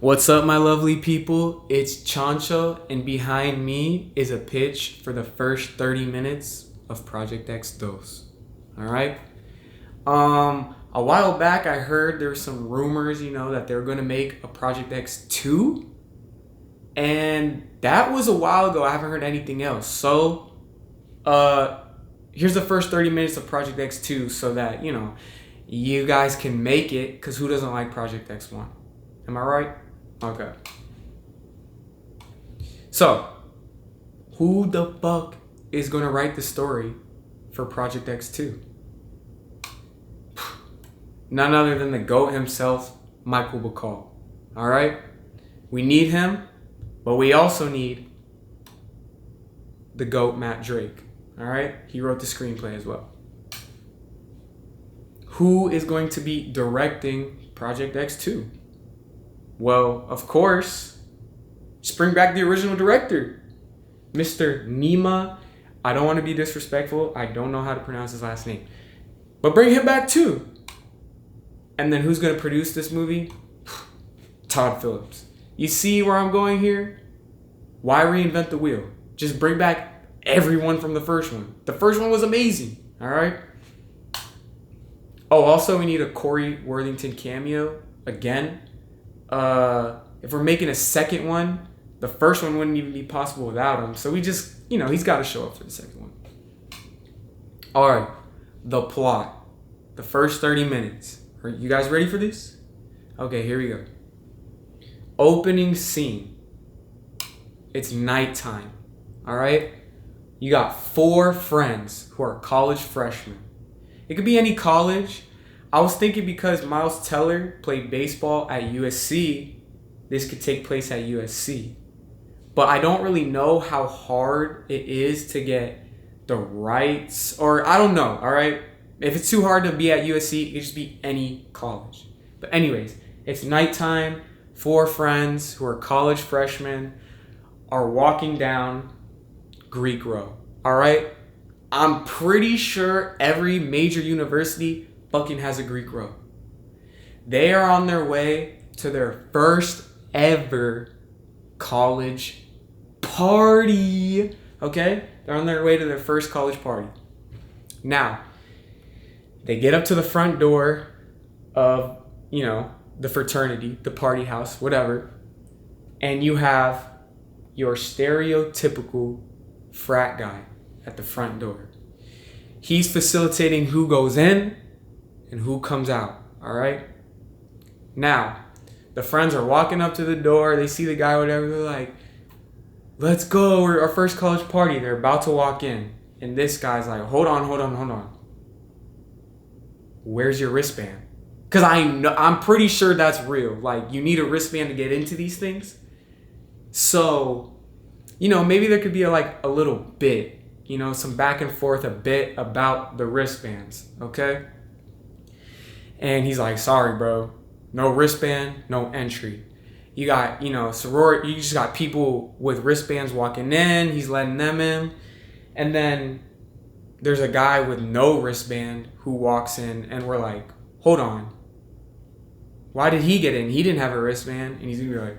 What's up, my lovely people? It's Chancho, and behind me is a pitch for the first 30 minutes of Project X Dos. All right. A while back, I heard there were some rumors, that they were going to make a Project X 2, and that was a while ago. I haven't heard anything else. So, here's the first 30 minutes of Project X 2, so that you guys can make it. Cause who doesn't like Project X 1? Am I right? Okay. So, who the fuck is going to write the story for Project X 2? None other than the GOAT himself, Michael Bacall. All right? We need him, but we also need the GOAT, Matt Drake. All right? He wrote the screenplay as well. Who is going to be directing Project X 2? Well, of course, just bring back the original director, Mr. Nima. I don't want to be disrespectful. I don't know how to pronounce his last name. But bring him back too. And then who's going to produce this movie? Todd Phillips. You see where I'm going here? Why reinvent the wheel? Just bring back everyone from the first one. The first one was amazing. All right? Oh, also we need a Corey Worthington cameo again. If we're making a second one, the first one wouldn't even be possible without him. So we just, he's got to show up for the second one. All right, the plot, the first 30 minutes. Are you guys ready for this? Okay, here we go. Opening scene. It's nighttime. All right? You got 4 friends who are college freshmen. It could be any college. I was thinking because Miles Teller played baseball at USC, this could take place at USC. But I don't really know how hard it is to get the rights, or I don't know, all right? If it's too hard to be at USC, it could just be any college. But anyways, it's nighttime. 4 friends who are college freshmen are walking down Greek Row, all right? I'm pretty sure every major university fucking has a Greek Row. They are on their way to their first ever college party. Okay? They're on their way to their first college party. Now, they get up to the front door of, the fraternity, the party house, whatever. And you have your stereotypical frat guy at the front door. He's facilitating who goes in and who comes out, all right? Now, the friends are walking up to the door. They see the guy, whatever. They're like, let's go. We're our first college party. They're about to walk in. And this guy's like, hold on. Where's your wristband? Because I'm pretty sure that's real. Like, you need a wristband to get into these things. So, maybe there could be a little bit, some back and forth a bit about the wristbands, okay? And he's like, sorry, bro. No wristband, no entry. You got, sorority. You just got people with wristbands walking in. He's letting them in. And then there's a guy with no wristband who walks in. And we're like, hold on. Why did he get in? He didn't have a wristband. And he's going to be like,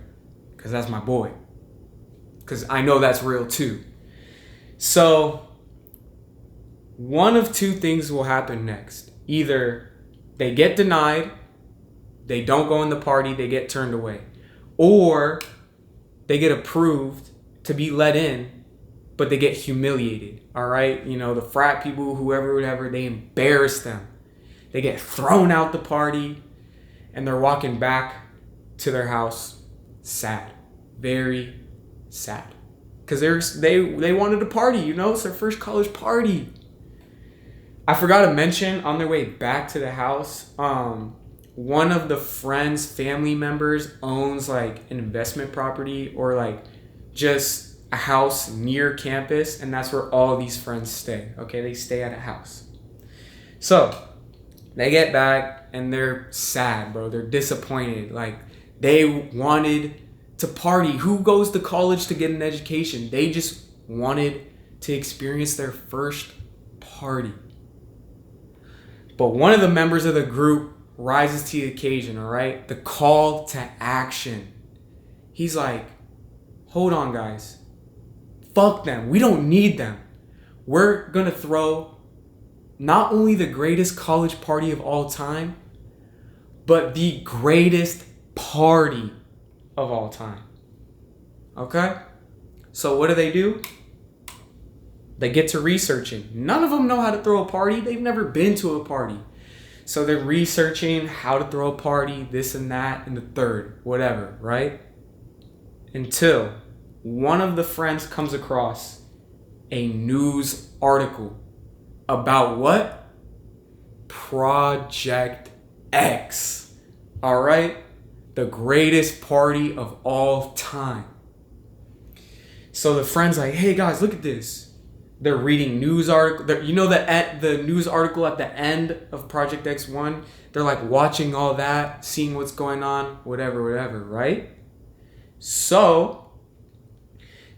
because that's my boy. Because I know that's real too. So one of 2 things will happen next. Either they get denied, they don't go in the party, they get turned away. Or they get approved to be let in, but they get humiliated, all right? The frat people, whoever, they embarrass them. They get thrown out the party, and they're walking back to their house sad. Very sad. Because they wanted to party, it's their first college party. I forgot to mention, on their way back to the house, one of the friends' family members owns an investment property or just a house near campus, and that's where all these friends stay. Okay, they stay at a house. So they get back and they're sad, bro. They're disappointed. They wanted to party. Who goes to college to get an education? They just wanted to experience their first party. But one of the members of the group rises to the occasion, all right? The call to action. He's like, hold on, guys. Fuck them. We don't need them. We're going to throw not only the greatest college party of all time, but the greatest party of all time. Okay? So what do? They get to researching. None of them know how to throw a party. They've never been to a party. So they're researching how to throw a party, this and that, and the third, whatever, right? Until one of the friends comes across a news article about what? Project X. All right? The greatest party of all time. So the friend's like, hey guys, look at this. They're reading news article. You know the news article at the end of Project X1? They're like watching all that, seeing what's going on, whatever, right? So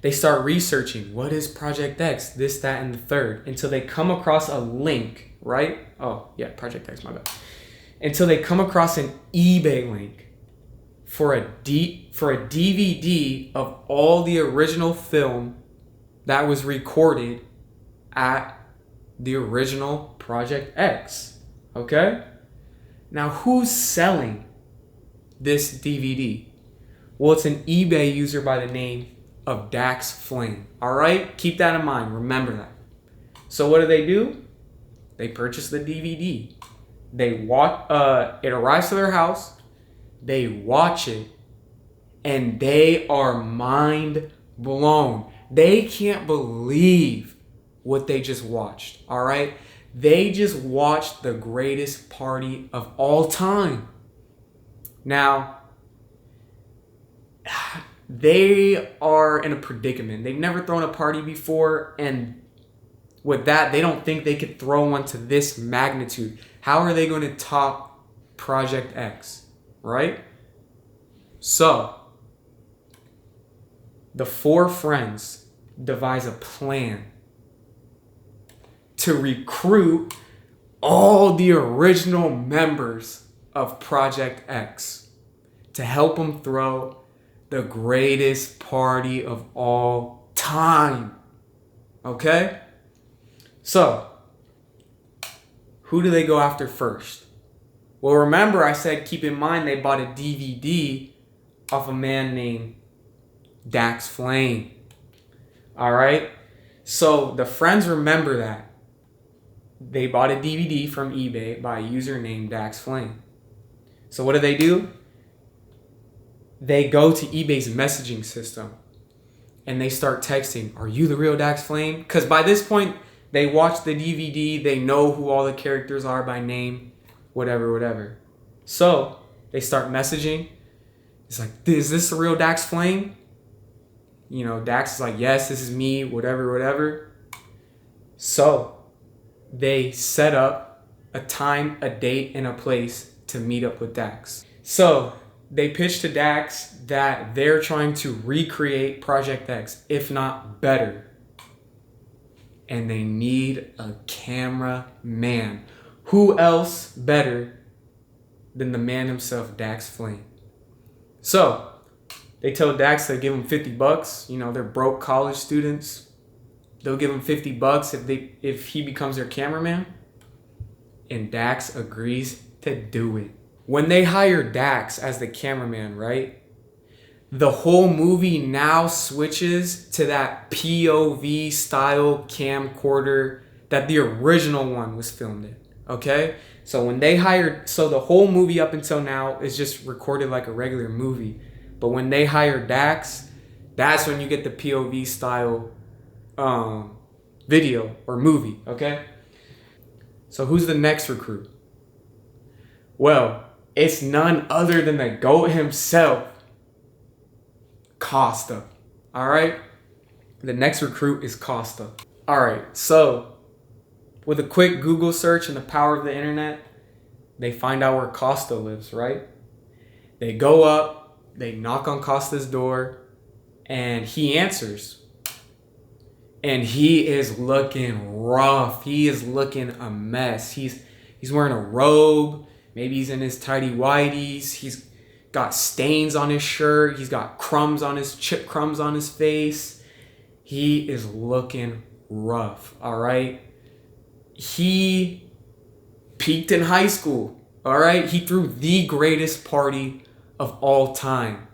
they start researching, what is Project X, this, that, and the third, until they come across a link, right? Oh, yeah, Project X, my bad. Until they come across an eBay link for a DVD of all the original film that was recorded at the original Project X. Okay? Now, who's selling this DVD? Well, it's an eBay user by the name of Dax Flame. All right? Keep that in mind. Remember that. So what do? They purchase the DVD. They watch. It arrives to their house. They watch it, and they are mind blown. They can't believe what they just watched. All right? They just watched the greatest party of all time. Now, they are in a predicament. They've never thrown a party before, and with that, they don't think they could throw one to this magnitude. How are they going to top Project X, right? So, the four friends devise a plan to recruit all the original members of Project X to help them throw the greatest party of all time. Okay? So, who do they go after first? Well, remember I said keep in mind they bought a DVD off a man named Dax Flame. All right? So, the friends remember that. They bought a DVD from eBay by a user named Dax Flame. So what do? They go to eBay's messaging system and they start texting, are you the real Dax Flame? Because by this point, they watch the DVD, they know who all the characters are by name, whatever. So they start messaging. It's like, is this the real Dax Flame? You know, Dax is like, yes, this is me, whatever. So they set up a time, a date, and a place to meet up with Dax. So they pitch to Dax that they're trying to recreate Project X, if not better. And they need a cameraman. Who else better than the man himself, Dax Flame? So they tell Dax to give him $50. You know, they're broke college students. They'll give him $50 if he becomes their cameraman. And Dax agrees to do it. When they hire Dax as the cameraman, right? The whole movie now switches to that POV style camcorder that the original one was filmed in. Okay? So the whole movie up until now is just recorded like a regular movie. But when they hire Dax, that's when you get the POV style video or movie, okay? So who's the next recruit? Well, it's none other than the GOAT himself, Costa. All right? The next recruit is Costa. All right, so with a quick Google search and the power of the internet, they find out where Costa lives, right? They go up, they knock on Costa's door, and he answers. And he is looking rough. He is looking a mess. He's wearing a robe. Maybe he's in his tidy whities. He's got stains on his shirt. He's got crumbs on his chip crumbs on his face. He is looking rough, all right? He peaked in high school, all right? He threw the greatest party of all time,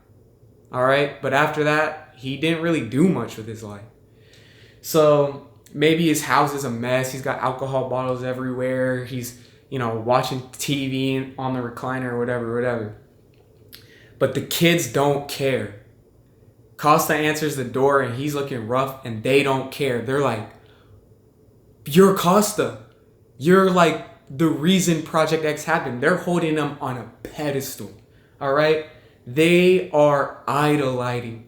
all right? But after that, he didn't really do much with his life. So maybe his house is a mess. He's got alcohol bottles everywhere. He's, watching TV on the recliner or whatever. But the kids don't care. Costa answers the door and he's looking rough and they don't care. They're like, you're Costa. You're like the reason Project X happened. They're holding him on a pedestal. All right? They are idolizing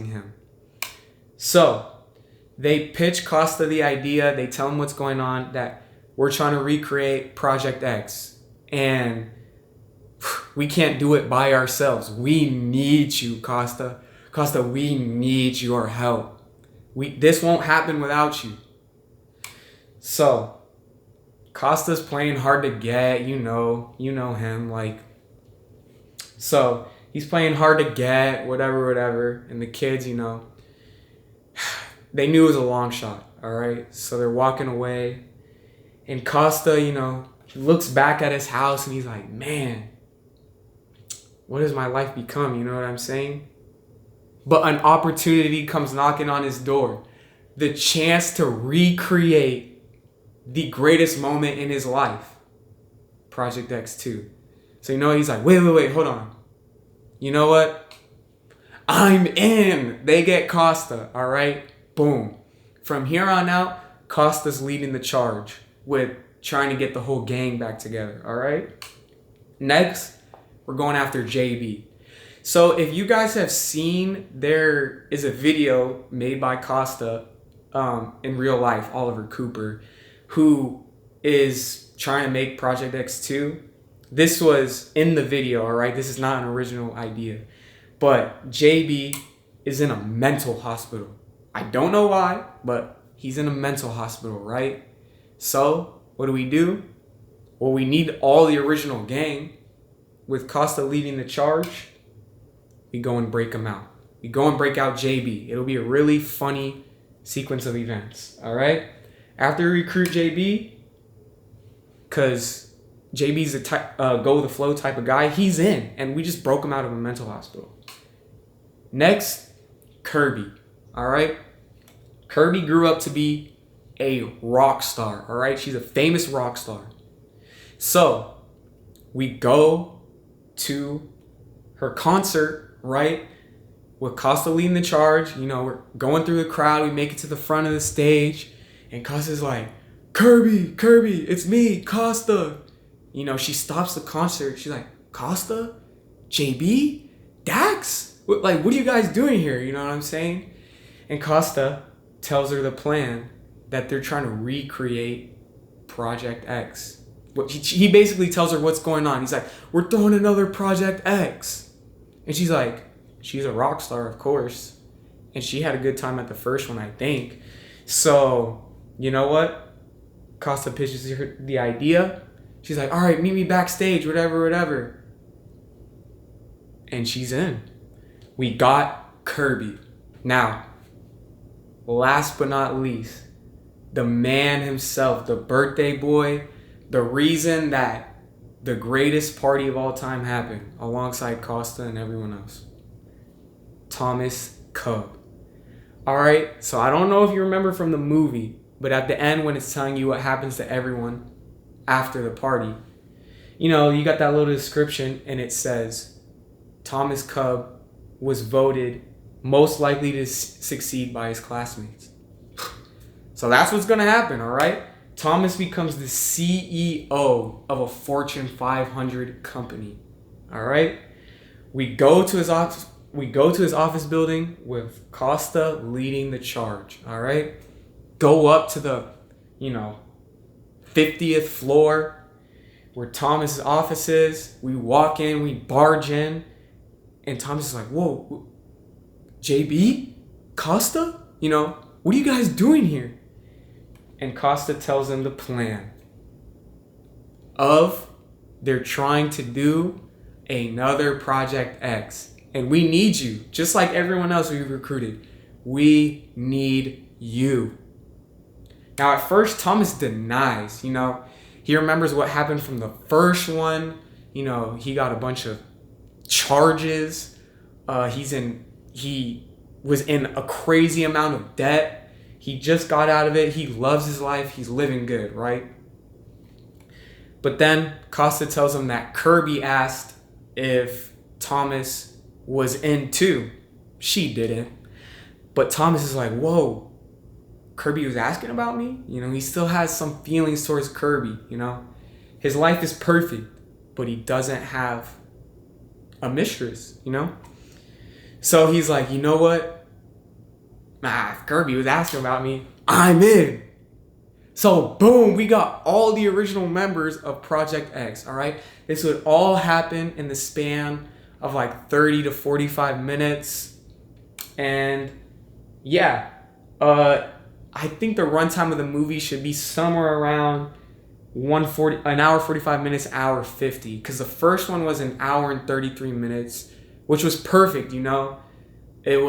him. So they pitch Costa the idea. They tell him what's going on, that we're trying to recreate Project X. And we can't do it by ourselves. We need you, Costa. Costa, we need your help. This won't happen without you. So Costa's playing hard to get, you know him, like. So he's playing hard to get, whatever. And the kids, they knew it was a long shot, all right? So they're walking away. And Costa, he looks back at his house and he's like, man, what has my life become? You know what I'm saying? But an opportunity comes knocking on his door. The chance to recreate the greatest moment in his life. Project X2. So he's like, wait, hold on. You know what? I'm in. They get Costa, all right? Boom. From here on out, Costa's leading the charge with trying to get the whole gang back together, all right? Next, we're going after JB. So if you guys have seen, there is a video made by Costa in real life, Oliver Cooper, who is trying to make Project X2. This was in the video, all right? This is not an original idea. But JB is in a mental hospital. I don't know why, but he's in a mental hospital, right? So what do? Well, we need all the original gang. With Costa leading the charge, we go and break him out. We go and break out JB. It'll be a really funny sequence of events, all right? After we recruit JB, because JB's a go with the flow type of guy, he's in, and we just broke him out of a mental hospital. Next, Kirby, all right? Kirby grew up to be a rock star, all right? She's a famous rock star. So we go to her concert, right? With Costa leading the charge. We're going through the crowd. We make it to the front of the stage. And Costa's like, Kirby, it's me, Costa. She stops the concert. She's like, Costa? JB? Dax? What are you guys doing here? You know what I'm saying? And Costa tells her the plan that they're trying to recreate Project X. He basically tells her what's going on. He's like, we're throwing another Project X. And she's like, she's a rock star, of course. And she had a good time at the first one, I think. So, you know what? Costa pitches her the idea. She's like, all right, meet me backstage, whatever. And she's in. We got Kirby. Now, last but not least, the man himself, the birthday boy, the reason that the greatest party of all time happened alongside Costa and everyone else. Thomas Cub. All right, so I don't know if you remember from the movie, but at the end when it's telling you what happens to everyone after the party, you got that little description and it says Thomas Cub was voted most likely to succeed by his classmates. So that's what's going to happen, all right? Thomas becomes the CEO of a Fortune 500 company. All right? We go to his office building with Costa leading the charge. All right? Go up to the, 50th floor where Thomas's office is. We walk in, we barge in, and Thomas is like, "Whoa, JB? Costa? What are you guys doing here?" And Costa tells him the plan of they're trying to do another Project X. And we need you, just like everyone else we've recruited. We need you. Now, at first, Thomas denies, he remembers what happened from the first one. He got a bunch of charges. He was in a crazy amount of debt. He just got out of it. He loves his life. He's living good, right? But then Costa tells him that Kirby asked if Thomas was in too. She didn't. But Thomas is like, whoa, Kirby was asking about me? He still has some feelings towards Kirby, His life is perfect, but he doesn't have a mistress, So he's like, you know what? If Kirby was asking about me, I'm in. So boom, we got all the original members of Project X, all right? This would all happen in the span of like 30 to 45 minutes. And yeah, I think the runtime of the movie should be somewhere around an hour 45 minutes, hour 50. Because the first one was an hour and 33 minutes, which was perfect, It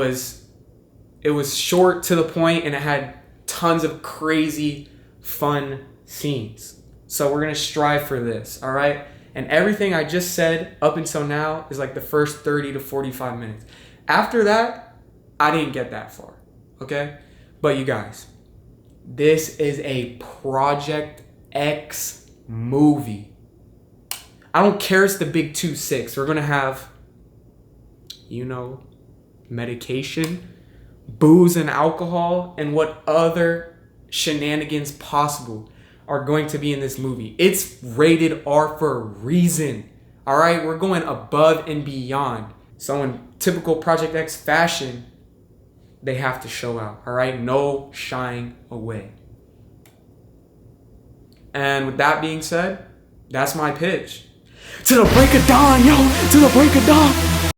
was short to the point, and it had tons of crazy, fun scenes. So we're going to strive for this, all right? And everything I just said up until now is like the first 30 to 45 minutes. After that, I didn't get that far, okay? But you guys, this is a Project X movie. I don't care it's the big 2-6. We're going to have, medication, booze and alcohol, and what other shenanigans possible are going to be in this movie. It's rated R for a reason. All right, we're going above and beyond. So in typical Project X fashion, they have to show out. All right, no shying away. And with that being said, that's my pitch. To the break of dawn, yo, to the break of dawn.